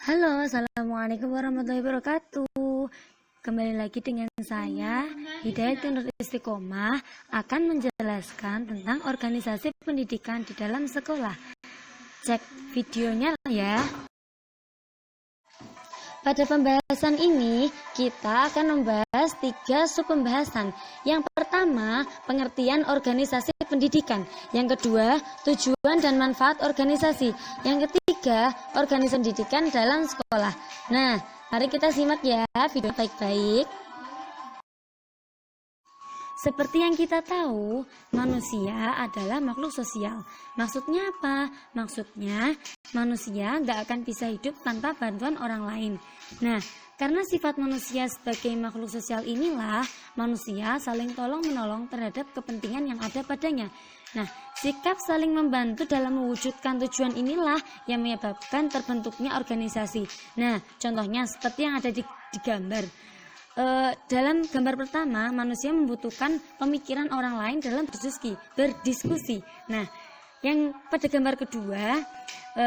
Halo, assalamualaikum warahmatullahi wabarakatuh. Kembali lagi dengan saya, Hidayat Nur Istiqomah, akan menjelaskan tentang organisasi pendidikan di dalam sekolah. Cek videonya ya. Pada pembahasan ini, kita akan membahas 3 sub pembahasan. Yang pertama, pengertian organisasi pendidikan. Yang kedua, tujuan dan manfaat organisasi. Yang ketiga, organisasi pendidikan dalam sekolah. Nah, mari kita simak ya video baik-baik. Seperti yang kita tahu, manusia adalah makhluk sosial. Maksudnya apa? Maksudnya, manusia nggak akan bisa hidup tanpa bantuan orang lain. Nah, karena sifat manusia sebagai makhluk sosial inilah, manusia saling tolong-menolong terhadap kepentingan yang ada padanya. Nah, sikap saling membantu dalam mewujudkan tujuan inilah yang menyebabkan terbentuknya organisasi. Nah, contohnya seperti yang ada di gambar. Dalam gambar pertama, manusia membutuhkan pemikiran orang lain dalam berdiskusi. Nah, yang pada gambar kedua,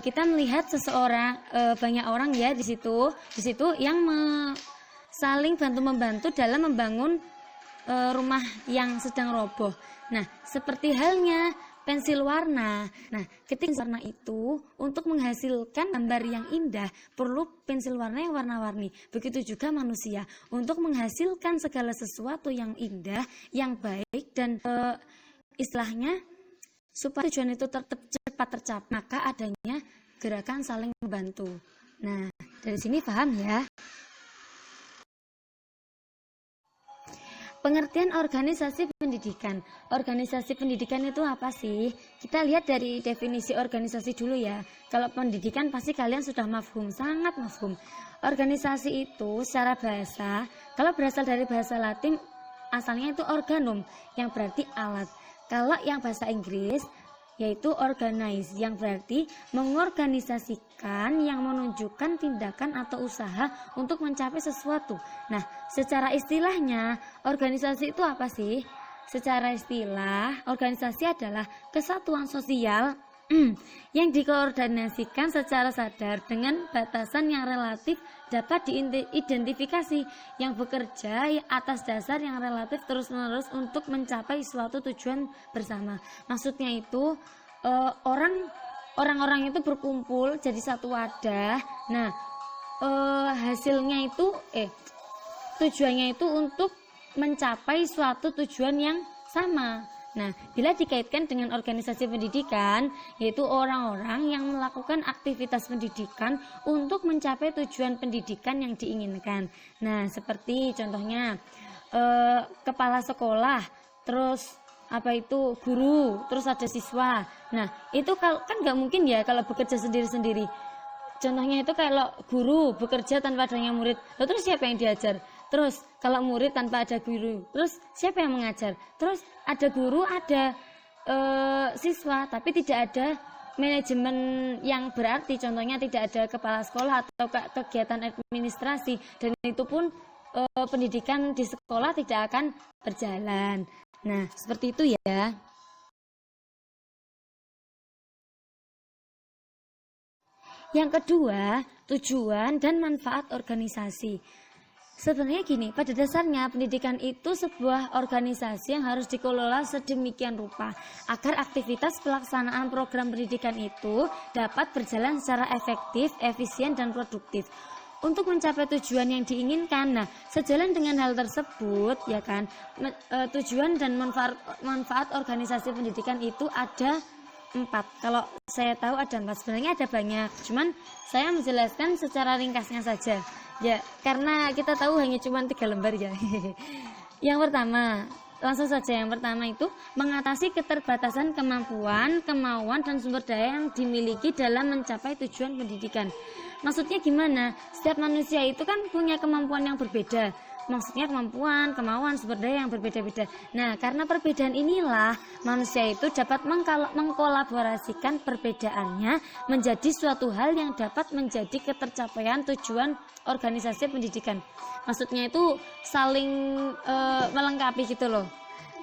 kita melihat seseorang, banyak orang ya di situ yang saling bantu-membantu dalam membangun rumah yang sedang roboh. Nah, seperti halnya pensil warna. Nah, ketika warna itu untuk menghasilkan gambar yang indah perlu pensil warna yang warna-warni. Begitu juga manusia untuk menghasilkan segala sesuatu yang indah, yang baik dan istilahnya supaya tujuan itu cepat tercapai, maka adanya gerakan saling membantu. Nah, dari sini paham ya? Pengertian organisasi pendidikan. Organisasi pendidikan itu apa sih? Kita lihat dari definisi organisasi dulu ya. Kalau pendidikan pasti kalian sudah mafhum, sangat mafhum. Organisasi itu secara bahasa, kalau berasal dari bahasa Latin, asalnya itu organum, yang berarti alat. Kalau yang bahasa Inggris, yaitu organize, yang berarti mengorganisasikan, yang menunjukkan tindakan atau usaha untuk mencapai sesuatu. Nah, secara istilahnya, organisasi itu apa sih? Secara istilah, organisasi adalah kesatuan sosial yang dikoordinasikan secara sadar dengan batasan yang relatif dapat diidentifikasi, yang bekerja atas dasar yang relatif terus-menerus untuk mencapai suatu tujuan bersama. Maksudnya itu orang-orang itu berkumpul jadi satu wadah. Nah, hasilnya itu tujuannya itu untuk mencapai suatu tujuan yang sama. Nah, bila dikaitkan dengan organisasi pendidikan, yaitu orang-orang yang melakukan aktivitas pendidikan untuk mencapai tujuan pendidikan yang diinginkan. Nah, seperti contohnya kepala sekolah, terus guru, terus ada siswa. Nah, itu kan nggak mungkin ya kalau bekerja sendiri-sendiri. Contohnya itu kalau guru bekerja tanpa adanya murid, terus siapa yang diajar? Terus kalau murid tanpa ada guru, terus siapa yang mengajar? Terus ada guru, ada siswa, tapi tidak ada manajemen yang berarti. Contohnya tidak ada kepala sekolah atau kegiatan administrasi, dan itu pun pendidikan di sekolah tidak akan berjalan. Nah, seperti itu ya. Yang kedua, tujuan dan manfaat organisasi. Sebenarnya gini, pada dasarnya pendidikan itu sebuah organisasi yang harus dikelola sedemikian rupa agar aktivitas pelaksanaan program pendidikan itu dapat berjalan secara efektif, efisien, dan produktif untuk mencapai tujuan yang diinginkan. Nah, sejalan dengan hal tersebut, ya kan, tujuan dan manfaat organisasi pendidikan itu ada 4. Kalau saya tahu ada 4, sebenarnya ada banyak, cuman saya menjelaskan secara ringkasnya saja ya, karena kita tahu hanya cuma 3 lembar ya. Yang pertama, langsung saja, yang pertama itu mengatasi keterbatasan kemampuan, kemauan, dan sumber daya yang dimiliki dalam mencapai tujuan pendidikan. Maksudnya gimana? Setiap manusia itu kan punya kemampuan yang berbeda. Maksudnya kemampuan, kemauan, sumber daya yang berbeda-beda. Nah, karena perbedaan inilah manusia itu dapat mengkolaborasikan perbedaannya menjadi suatu hal yang dapat menjadi ketercapaian tujuan organisasi pendidikan. Maksudnya itu saling melengkapi gitu loh.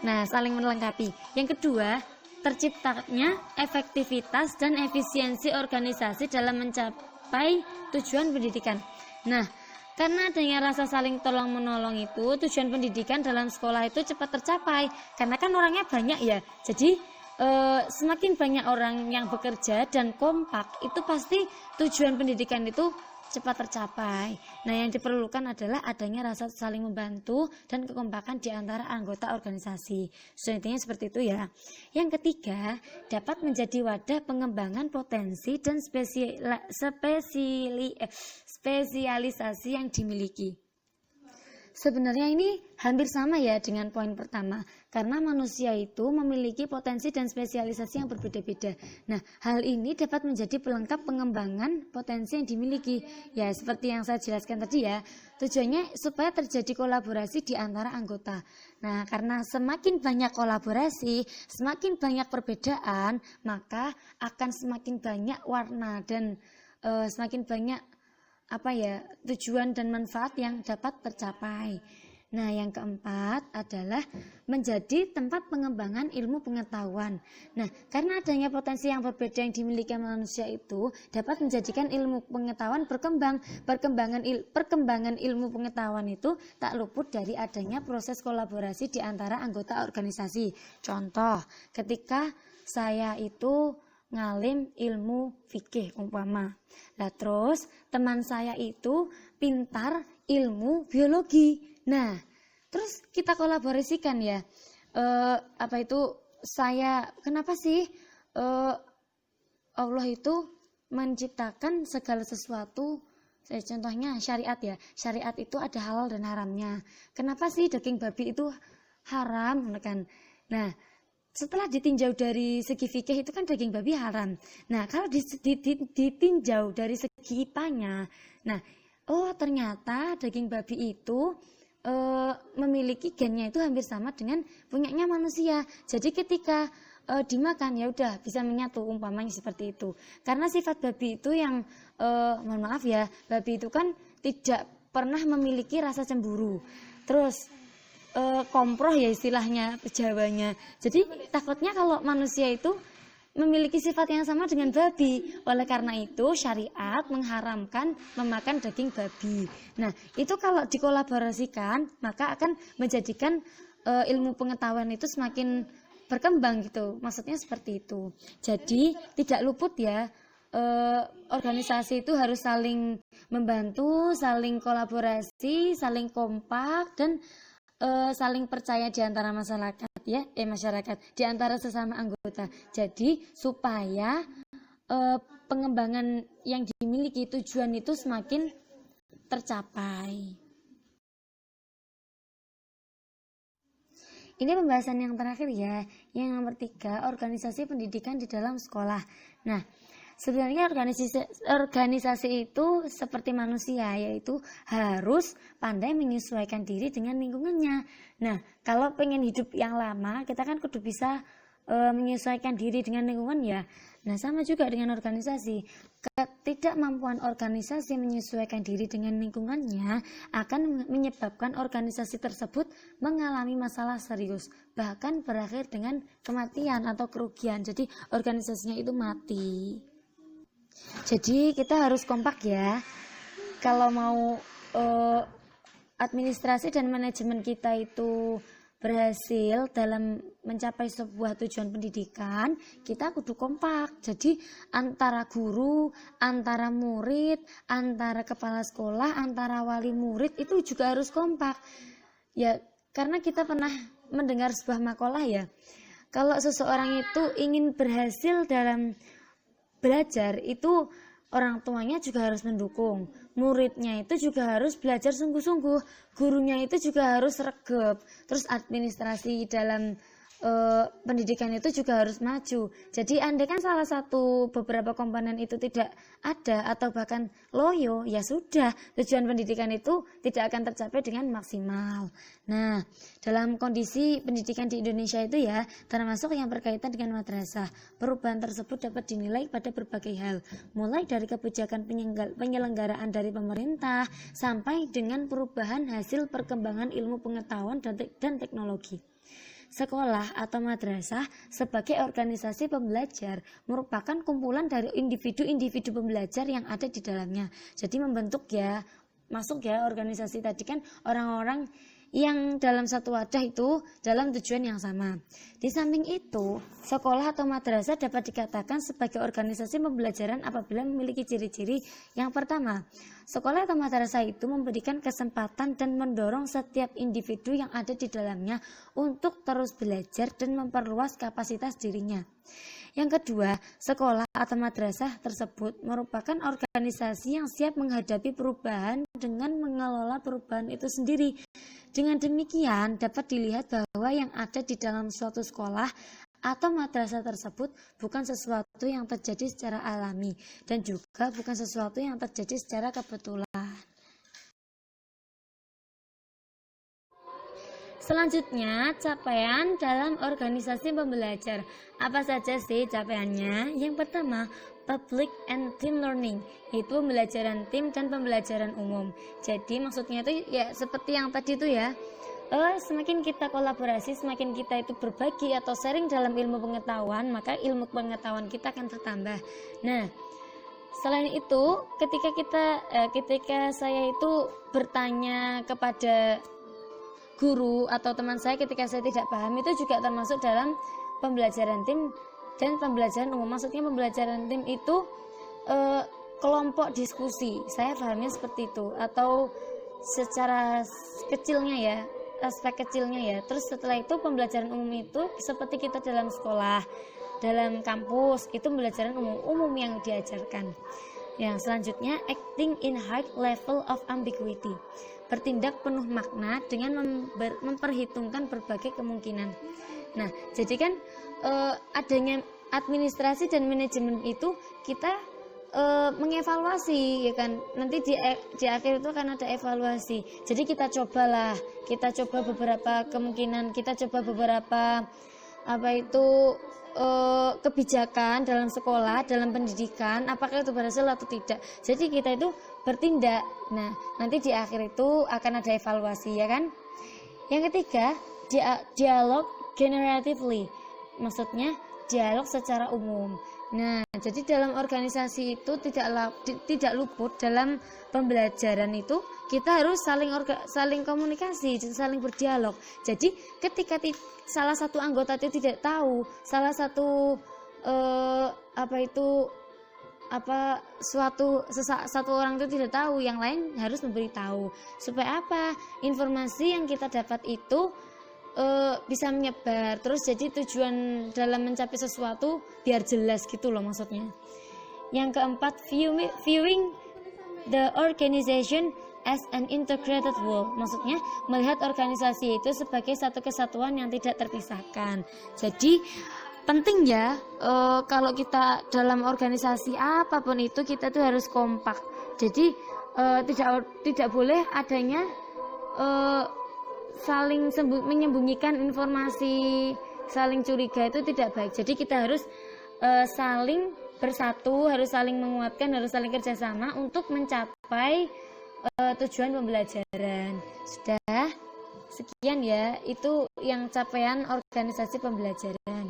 Nah, saling melengkapi. Yang kedua, terciptanya efektivitas dan efisiensi organisasi dalam mencapai mencapai tujuan pendidikan. Nah, karena adanya rasa saling tolong menolong itu, tujuan pendidikan dalam sekolah itu cepat tercapai. Karena kan orangnya banyak ya, jadi semakin banyak orang yang bekerja dan kompak, itu pasti tujuan pendidikan itu cepat tercapai. Nah, yang diperlukan adalah adanya rasa saling membantu dan kekompakan di antara anggota organisasi. So, intinya seperti itu ya. Yang ketiga, dapat menjadi wadah pengembangan potensi dan spesialisasi yang dimiliki. Sebenarnya ini hampir sama ya dengan poin pertama, karena manusia itu memiliki potensi dan spesialisasi yang berbeda-beda. Nah, hal ini dapat menjadi pelengkap pengembangan potensi yang dimiliki. Ya, seperti yang saya jelaskan tadi ya, tujuannya supaya terjadi kolaborasi di antara anggota. Nah, karena semakin banyak kolaborasi, semakin banyak perbedaan, maka akan semakin banyak warna dan semakin banyak tujuan dan manfaat yang dapat tercapai. Nah, yang keempat adalah menjadi tempat pengembangan ilmu pengetahuan. Nah, karena adanya potensi yang berbeda yang dimiliki manusia itu dapat menjadikan ilmu pengetahuan berkembang. Perkembangan ilmu pengetahuan itu tak luput dari adanya proses kolaborasi di antara anggota organisasi. Contoh, ketika saya itu ngalim ilmu fikih umpama. Nah, terus teman saya itu pintar ilmu biologi. Nah, terus kita kolaborasikan ya. Kenapa sih Allah itu menciptakan segala sesuatu? Contohnya syariat ya. Syariat itu ada halal dan haramnya. Kenapa sih daging babi itu haram kan? Nah, setelah ditinjau dari segi fikih itu kan daging babi haram. Nah, kalau ditinjau dari segi IPA-nya, ternyata daging babi itu memiliki gennya itu hampir sama dengan punyanya manusia. Jadi ketika dimakan ya udah bisa menyatu umpamanya seperti itu. Karena sifat babi itu yang mohon maaf ya, babi itu kan tidak pernah memiliki rasa cemburu. Terus komproh ya istilahnya Jawanya. Jadi takutnya kalau manusia itu memiliki sifat yang sama dengan babi. Oleh karena itu syariat mengharamkan memakan daging babi. Nah, itu kalau dikolaborasikan maka akan menjadikan ilmu pengetahuan itu semakin berkembang gitu. Maksudnya seperti itu. Jadi tidak luput ya, organisasi itu harus saling membantu, saling kolaborasi, saling kompak dan saling percaya di antara masyarakat di antara sesama anggota. Jadi supaya pengembangan yang dimiliki tujuan itu semakin tercapai. Ini pembahasan yang terakhir ya, yang nomor 3, organisasi pendidikan di dalam sekolah. Nah, sebenarnya organisasi itu seperti manusia, yaitu harus pandai menyesuaikan diri dengan lingkungannya. Nah, kalau pengen hidup yang lama, kita kan kudu bisa menyesuaikan diri dengan lingkungan ya. Nah, sama juga dengan organisasi. Ketidakmampuan organisasi menyesuaikan diri dengan lingkungannya akan menyebabkan organisasi tersebut mengalami masalah serius, bahkan berakhir dengan kematian atau kerugian. Jadi organisasinya itu mati. Jadi kita harus kompak ya. Kalau mau administrasi dan manajemen kita itu berhasil dalam mencapai sebuah tujuan pendidikan, kita kudu kompak. Jadi antara guru, antara murid, antara kepala sekolah, antara wali murid itu juga harus kompak. Ya, karena kita pernah mendengar sebuah makalah ya. Kalau seseorang itu ingin berhasil dalam belajar, itu orang tuanya juga harus mendukung, muridnya itu juga harus belajar sungguh-sungguh, gurunya itu juga harus regep, terus administrasi dalam pendidikan itu juga harus maju. Jadi andai kan salah satu beberapa komponen itu tidak ada atau bahkan loyo, ya sudah, tujuan pendidikan itu tidak akan tercapai dengan maksimal. Nah, dalam kondisi pendidikan di Indonesia itu ya, termasuk yang berkaitan dengan madrasah, perubahan tersebut dapat dinilai pada berbagai hal, mulai dari kebijakan penyelenggaraan dari pemerintah sampai dengan perubahan hasil perkembangan ilmu pengetahuan dan teknologi. sekolah atau madrasah sebagai organisasi pembelajar merupakan kumpulan dari individu-individu pembelajar yang ada di dalamnya. Jadi membentuk ya, masuk ya organisasi tadi kan orang-orang yang dalam satu wadah itu dalam tujuan yang sama. Di samping itu, sekolah atau madrasah dapat dikatakan sebagai organisasi pembelajaran apabila memiliki ciri-ciri. Yang pertama, sekolah atau madrasah itu memberikan kesempatan dan mendorong setiap individu yang ada di dalamnya untuk terus belajar dan memperluas kapasitas dirinya. Yang kedua, sekolah atau madrasah tersebut merupakan organisasi yang siap menghadapi perubahan dengan mengelola perubahan itu sendiri. Dengan demikian, dapat dilihat bahwa yang ada di dalam suatu sekolah atau madrasah tersebut bukan sesuatu yang terjadi secara alami dan juga bukan sesuatu yang terjadi secara kebetulan. Selanjutnya, capaian dalam organisasi pembelajar. Apa saja sih capaiannya? Yang pertama, public and team learning, yaitu pembelajaran tim dan pembelajaran umum. Jadi maksudnya itu ya seperti yang tadi itu ya. Semakin kita kolaborasi, semakin kita itu berbagi atau sharing dalam ilmu pengetahuan, maka ilmu pengetahuan kita akan bertambah. Nah, selain itu, ketika saya itu bertanya kepada guru atau teman saya ketika saya tidak paham, itu juga termasuk dalam pembelajaran tim dan pembelajaran umum. Maksudnya pembelajaran tim itu kelompok diskusi, saya pahamnya seperti itu, atau secara kecilnya ya, aspek kecilnya ya. Terus setelah itu pembelajaran umum itu seperti kita dalam sekolah, dalam kampus, itu pembelajaran umum yang diajarkan. Yang selanjutnya, acting in high level of ambiguity, bertindak penuh makna dengan memperhitungkan berbagai kemungkinan. Nah, jadi kan adanya administrasi dan manajemen itu kita mengevaluasi, ya kan? Nanti di akhir itu akan ada evaluasi. Jadi kita coba beberapa kemungkinan, kita coba beberapa kebijakan dalam sekolah, dalam pendidikan, apakah itu berhasil atau tidak. Jadi kita itu bertindak. Nah, nanti di akhir itu akan ada evaluasi, ya kan? Yang ketiga, dialog generatively, maksudnya dialog secara umum. Nah, jadi dalam organisasi itu tidak luput dalam pembelajaran itu kita harus saling komunikasi, saling berdialog. Jadi ketika salah satu anggota itu tidak tahu, salah satu satu orang itu tidak tahu, yang lain harus memberitahu. Supaya apa? Informasi yang kita dapat itu bisa menyebar, terus jadi tujuan dalam mencapai sesuatu biar jelas gitu loh maksudnya. Yang keempat, viewing the organization as an integrated whole, maksudnya melihat organisasi itu sebagai satu kesatuan yang tidak terpisahkan. Jadi penting ya, kalau kita dalam organisasi apapun itu kita tuh harus kompak. Jadi tidak boleh adanya saling menyembunyikan informasi, saling curiga, itu tidak baik. Jadi kita harus saling bersatu, harus saling menguatkan, harus saling kerjasama untuk mencapai tujuan pembelajaran. Sudah sekian ya, itu yang capaian organisasi pembelajaran.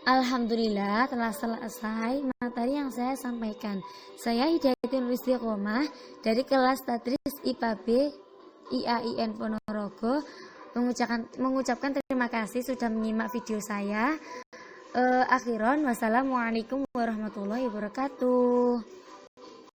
Alhamdulillah telah selesai materi yang saya sampaikan. Saya Hidayatul Istiqomah dari kelas Tadris IPA B IAIN Ponorogo mengucapkan terima kasih sudah menyimak video saya. Akhiron, wassalamualaikum warahmatullahi wabarakatuh.